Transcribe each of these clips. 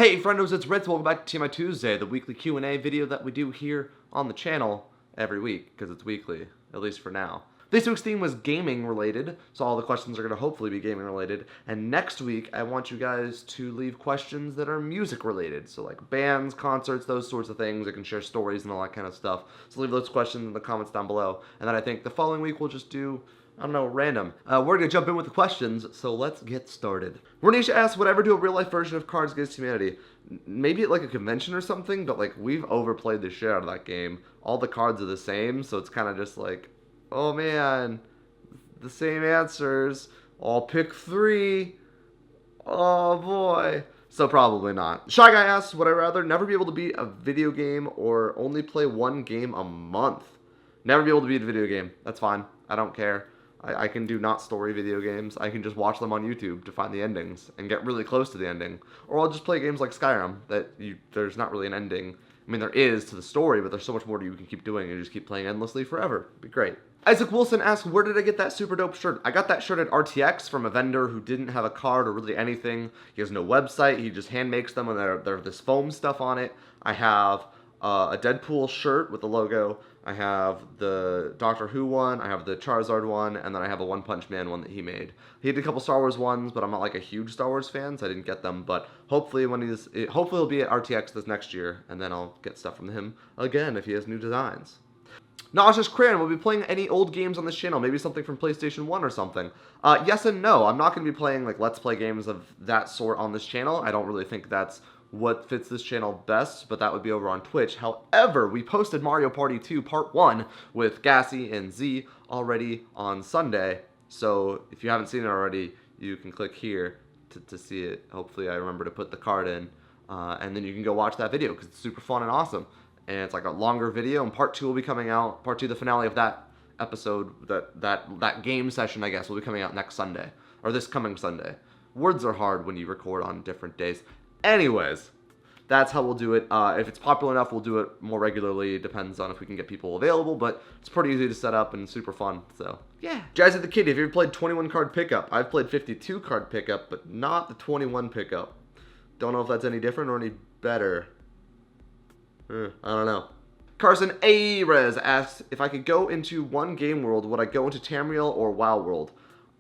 Hey friendos, it's Ritz. Welcome back to TMI Tuesday, the weekly Q&A video that we do here on the channel every week, because it's weekly, at least for now. This week's theme was gaming related, so all the questions are going to hopefully be gaming related. And next week, I want you guys to leave questions that are music related, so like bands, concerts, those sorts of things. I can share stories and all that kind of stuff. So leave those questions in the comments down below. And then I think the following week we'll just do, I don't know, random. We're going to jump in with the questions, so let's get started. Renisha asks, would I ever do a real-life version of Cards Against Humanity? Maybe at like a convention or something, but like we've overplayed the shit out of that game. All the cards are the same, so it's kind of just like, oh man, the same answers. I'll pick 3. Oh boy. So probably not. Shy Guy asks, would I rather never be able to beat a video game or only play one game a month? Never be able to beat a video game. That's fine. I don't care. I can do not story video games. I can just watch them on YouTube to find the endings and get really close to the ending. Or I'll just play games like Skyrim that there's not really an ending. I mean, there is to the story, but there's so much more you can keep doing and you just keep playing endlessly forever. It'd be great. Isaac Wilson asks, where did I get that super dope shirt? I got that shirt at RTX from a vendor who didn't have a card or really anything. He has no website. He just hand makes them and they're this foam stuff on it. I have a Deadpool shirt with the logo. I have the Doctor Who one, I have the Charizard one, and then I have a One Punch Man one that he made. He had a couple Star Wars ones, but I'm not like a huge Star Wars fan, so I didn't get them. But hopefully he'll be at RTX this next year, and then I'll get stuff from him again if he has new designs. Nauseous Crayon, will be playing any old games on this channel, maybe something from PlayStation 1 or something. Yes and no. I'm not going to be playing like Let's Play games of that sort on this channel. I don't really think that's what fits this channel best, but that would be over on Twitch. However, we posted Mario Party 2 Part 1 with Gassy and Z already on Sunday, so if you haven't seen it already, you can click here to see it. Hopefully I remember to put the card in, and then you can go watch that video, because it's super fun and awesome, and it's like a longer video, and Part 2 will be coming out, Part 2, the finale of that episode, that game session, I guess, will be coming out next Sunday, or this coming Sunday. Words are hard when you record on different days. Anyways, that's how we'll do it. If it's popular enough, we'll do it more regularly. It depends on if we can get people available, but it's pretty easy to set up and super fun, so yeah. Jazzy the Kid, have you ever played 21 card pickup? I've played 52 card pickup, but not the 21 pickup. Don't know if that's any different or any better. I don't know. Carson Arez asks, if I could go into one game world, would I go into Tamriel or WoW World?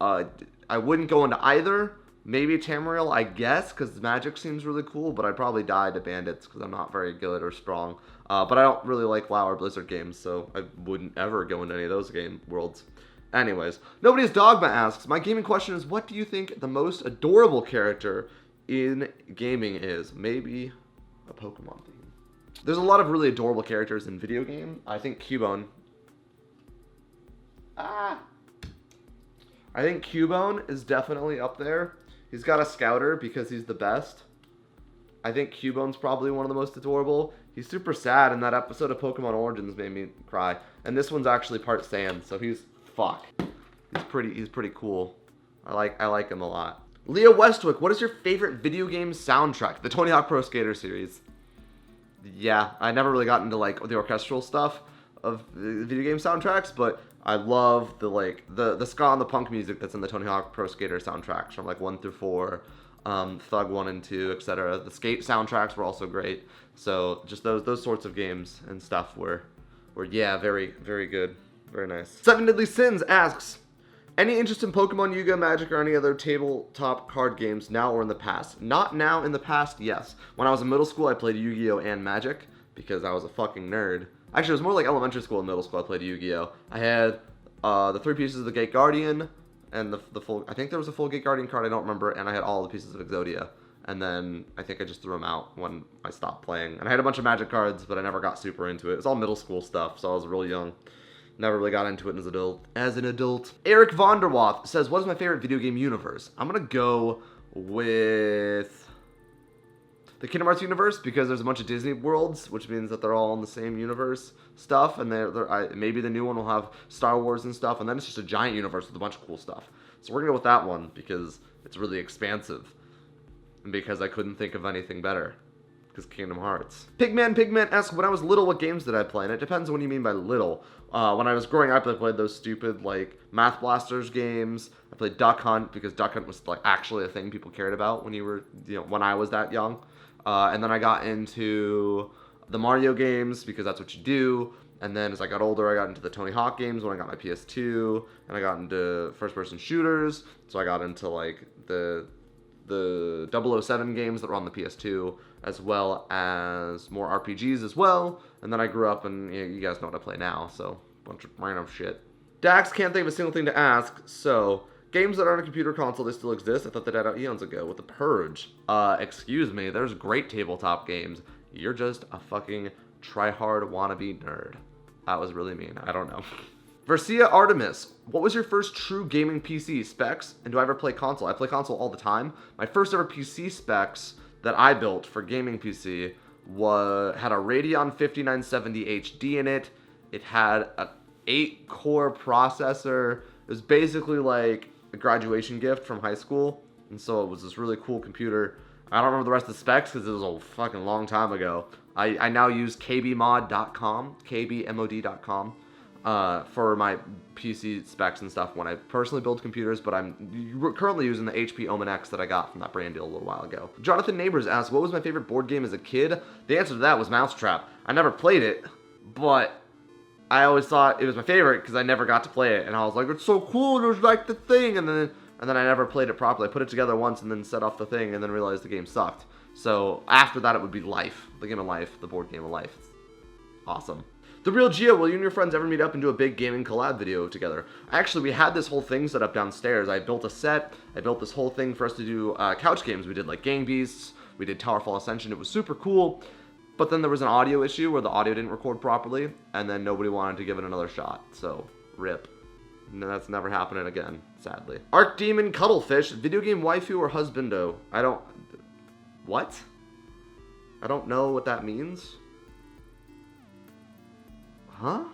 I wouldn't go into either. Maybe Tamriel, I guess, because magic seems really cool, but I'd probably die to bandits because I'm not very good or strong. But I don't really like WoW or Blizzard games, so I wouldn't ever go into any of those game worlds. Anyways, Nobody's Dogma asks, my gaming question is, what do you think the most adorable character in gaming is? Maybe a Pokemon theme. There's a lot of really adorable characters in video game. I think Cubone. I think Cubone is definitely up there. He's got a scouter because he's the best. I think Cubone's probably one of the most adorable. He's super sad, and that episode of Pokemon Origins made me cry. And this one's actually part sand, so he's pretty cool. I like him a lot. Leah Westwick, what is your favorite video game soundtrack? The Tony Hawk Pro Skater series. Yeah, I never really got into like the orchestral stuff of video game soundtracks, but I love the ska and the punk music that's in the Tony Hawk Pro Skater soundtracks from like 1 through 4, Thug 1 and 2, etc. The skate soundtracks were also great. So just those sorts of games and stuff were yeah, very, very good. Very nice. Seven Deadly Sins asks, any interest in Pokemon, Yu-Gi-Oh, Magic, or any other tabletop card games now or in the past? Not now, in the past, yes. When I was in middle school, I played Yu-Gi-Oh and Magic because I was a fucking nerd. Actually, it was more like elementary school and middle school I played Yu-Gi-Oh. I had the 3 pieces of the Gate Guardian and the full, I think there was a full Gate Guardian card, I don't remember, and I had all the pieces of Exodia. And then I think I just threw them out when I stopped playing. And I had a bunch of Magic cards, but I never got super into it. It was all middle school stuff, so I was real young. Never really got into it as an adult. Eric Vonderwath says, what is my favorite video game universe? I'm going to go with the Kingdom Hearts universe because there's a bunch of Disney worlds, which means that they're all in the same universe stuff. And maybe the new one will have Star Wars and stuff. And then it's just a giant universe with a bunch of cool stuff. So we're going to go with that one because it's really expansive. And because I couldn't think of anything better. Because Kingdom Hearts. Pigman asks, when I was little, what games did I play? And it depends on what you mean by little. When I was growing up, I played those stupid, like, Math Blasters games. I played Duck Hunt, because Duck Hunt was, like, actually a thing people cared about when you were, when I was that young. And then I got into the Mario games because that's what you do. And then as I got older, I got into the Tony Hawk games when I got my PS2, and I got into first-person shooters. So I got into like the 007 games that were on the PS2, as well as more RPGs as well. And then I grew up, and you guys know what I play now, so a bunch of random shit. Dax can't think of a single thing to ask, so games that aren't a computer console, they still exist. I thought they died out eons ago with The Purge. Excuse me, there's great tabletop games. You're just a fucking try-hard wannabe nerd. That was really mean. I don't know. Versia Artemis, what was your first true gaming PC specs, and do I ever play console? I play console all the time. My first ever PC specs that I built for gaming PC had a Radeon 5970 HD in it. It had a 8-core processor. It was basically like a graduation gift from high school, and so it was this really cool computer. I don't remember the rest of the specs because it was a fucking long time ago. I now use kbmod.com, kbmod.com, for my PC specs and stuff when I personally build computers, but I'm currently using the HP Omen X that I got from that brand deal a little while ago. Jonathan Neighbors asked, what was my favorite board game as a kid? The answer to that was Mousetrap. I never played it, but I always thought it was my favorite because I never got to play it, and I was like, it's so cool, there's like the thing, and then I never played it properly. I put it together once and then set off the thing and then realized the game sucked. So after that, it would be Life, the game of life, the board game of life. It's awesome. The Real Geo, will you and your friends ever meet up and do a big gaming collab video together? Actually, we had this whole thing set up downstairs. I built a set. I built this whole thing for us to do couch games. We did like Gang Beasts. We did Towerfall Ascension. It was super cool. But then there was an audio issue where the audio didn't record properly, and then nobody wanted to give it another shot. So, rip. No, that's never happening again, sadly. Arc Demon Cuttlefish, video game waifu or husbando? What? I don't know what that means. Huh?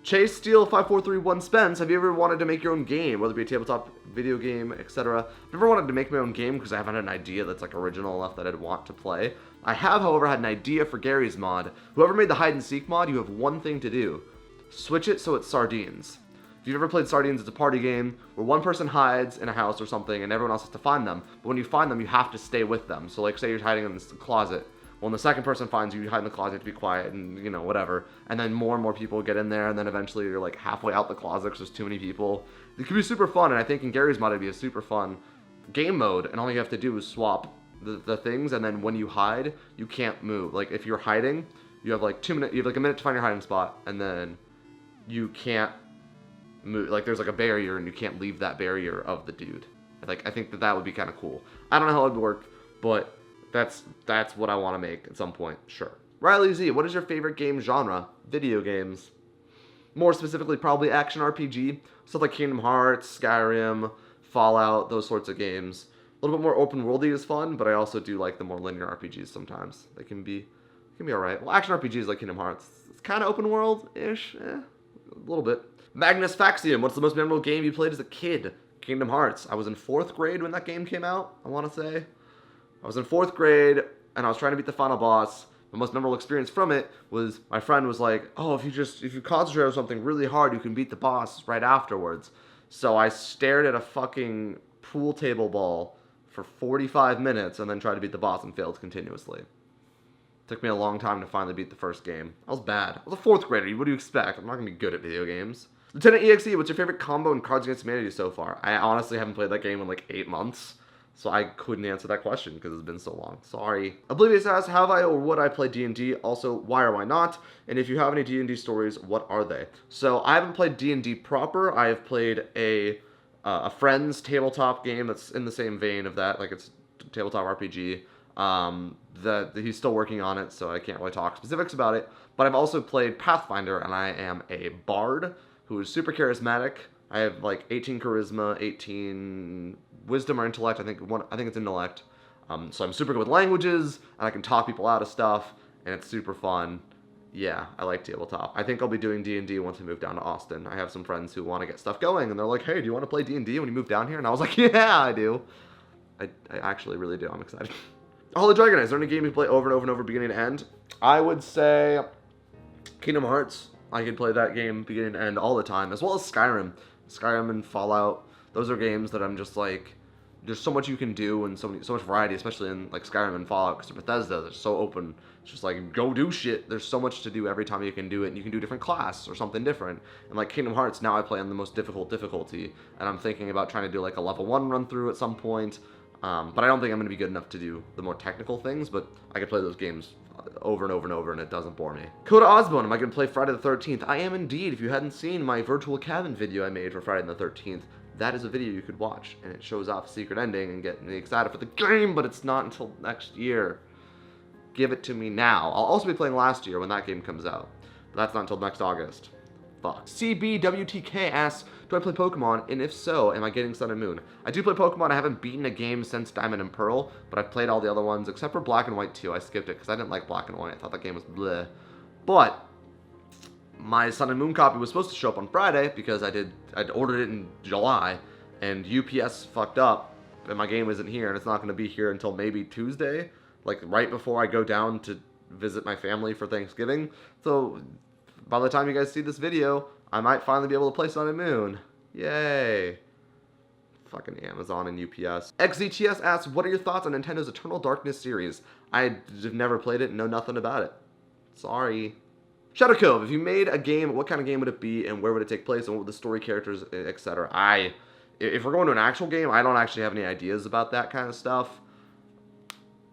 Chase Steel 5431 Spence, have you ever wanted to make your own game, whether it be a tabletop, video game, etc.? I've never wanted to make my own game because I haven't had an idea that's like original enough that I'd want to play. I have, however, had an idea for Gary's mod. Whoever made the hide and seek mod, you have one thing to do. Switch it so it's Sardines. If you've ever played Sardines, it's a party game where one person hides in a house or something and everyone else has to find them. But when you find them, you have to stay with them. So like say you're hiding in this closet. Well, when the second person finds you, you hide in the closet, you have to be quiet and, you know, whatever. And then more and more people get in there, and then eventually you're like halfway out the closet because there's too many people. It could be super fun, and I think in Gary's mod it'd be a super fun game mode, and all you have to do is swap the things, and then when you hide, you can't move. Like if you're hiding, you have like 2 minutes, you have like a minute to find your hiding spot, and then you can't move. Like there's like a barrier, and you can't leave that barrier of the dude. Like I think that would be kind of cool. I don't know how it would work, but that's what I want to make at some point. Sure. Riley Z, what is your favorite game genre? Video games. More specifically, probably action RPG. Stuff like Kingdom Hearts, Skyrim, Fallout, those sorts of games. A little bit more open worldy is fun, but I also do like the more linear RPGs sometimes. They can be alright. Well, action RPGs like Kingdom Hearts. It's kind of open world-ish. A little bit. Magnus Faxium, what's the most memorable game you played as a kid? Kingdom Hearts. I was in 4th grade when that game came out, I want to say. I was in 4th grade, and I was trying to beat the final boss. The most memorable experience from it was my friend was like, oh, if you concentrate on something really hard, you can beat the boss right afterwards. So I stared at a fucking pool table ball for 45 minutes and then tried to beat the boss and failed continuously. Took me a long time to finally beat the first game. I was bad. I was a 4th grader. What do you expect? I'm not going to be good at video games. Lieutenant EXE, what's your favorite combo in Cards Against Humanity so far? I honestly haven't played that game in like 8 months. So I couldn't answer that question because it's been so long. Sorry. Oblivious asks, have I or would I play D&D? Also, why or why not? And if you have any D&D stories, what are they? So I haven't played D&D proper. I have played a friend's tabletop game that's in the same vein of that. Like it's a tabletop RPG. That he's still working on it, so I can't really talk specifics about it. But I've also played Pathfinder, and I am a bard who is super charismatic. I have like 18 charisma, 18 wisdom or intellect. I think it's intellect. So I'm super good with languages, and I can talk people out of stuff, and it's super fun. Yeah, I like tabletop. I think I'll be doing D&D once I move down to Austin. I have some friends who want to get stuff going, and they're like, hey, do you want to play D&D when you move down here? And I was like, yeah, I do. I actually really do. I'm excited. Holy Dragon, is there any game you play over and over and over, beginning to end? I would say Kingdom Hearts. I could play that game beginning to end all the time, as well as Skyrim. Skyrim and Fallout. Those are games that I'm just like, there's so much you can do and so much variety, especially in like Skyrim and Fallout, because Bethesda, they're so open. It's just like, go do shit. There's so much to do every time you can do it, and you can do a different class or something different. And like Kingdom Hearts, now I play on the most difficult difficulty, and I'm thinking about trying to do like a level 1 run through at some point. But I don't think I'm going to be good enough to do the more technical things, but I could play those games over and over and over, and it doesn't bore me. Coda Osbone, am I going to play Friday the 13th? I am indeed. If you hadn't seen my virtual cabin video I made for Friday the 13th, that is a video you could watch, and it shows off a secret ending and get me excited for the game, but it's not until next year. Give it to me now. I'll also be playing last year when that game comes out, but that's not until next August. Fuck. CBWTK asks, do I play Pokemon, and if so, am I getting Sun and Moon? I do play Pokemon. I haven't beaten a game since Diamond and Pearl, but I've played all the other ones, except for Black and White 2. I skipped it because I didn't like Black and White. I thought that game was bleh. But my Sun and Moon copy was supposed to show up on Friday because I'd ordered it in July, and UPS fucked up, and my game isn't here, and it's not going to be here until maybe Tuesday, like right before I go down to visit my family for Thanksgiving. So by the time you guys see this video, I might finally be able to play Sun and Moon. Yay. Fucking Amazon and UPS. XZTS asks, what are your thoughts on Nintendo's Eternal Darkness series? I've never played it and know nothing about it. Sorry. Shadow Cove, if you made a game, what kind of game would it be, and where would it take place, and what would the story, characters, etc.? If we're going to an actual game, I don't actually have any ideas about that kind of stuff.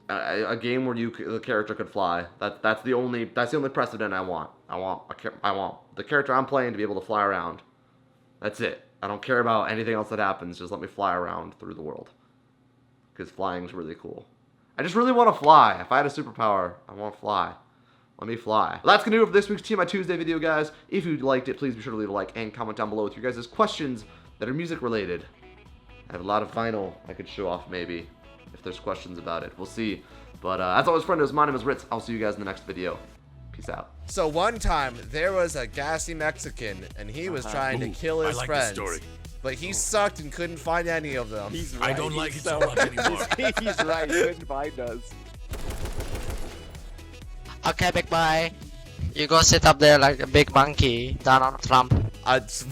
A game where the character could fly. That's the only precedent I want. I want the character I'm playing to be able to fly around. That's it. I don't care about anything else that happens. Just let me fly around through the world, because flying's really cool. I just really want to fly. If I had a superpower, I want to fly. Let me fly. Well, that's going to do it for this week's TMI Tuesday video, guys. If you liked it, please be sure to leave a like and comment down below with your guys' questions that are music related. I have a lot of vinyl I could show off, maybe, if there's questions about it. We'll see. But as always, friendos, my name is Ritz. I'll see you guys in the next video. Peace out. So one time, there was a gassy Mexican, and he was trying to kill his friends. But he sucked and couldn't find any of them. He's right. I don't like it so much anymore. He's right. He couldn't find us. Okay, big boy. You go sit up there like a big monkey down on Trump. What?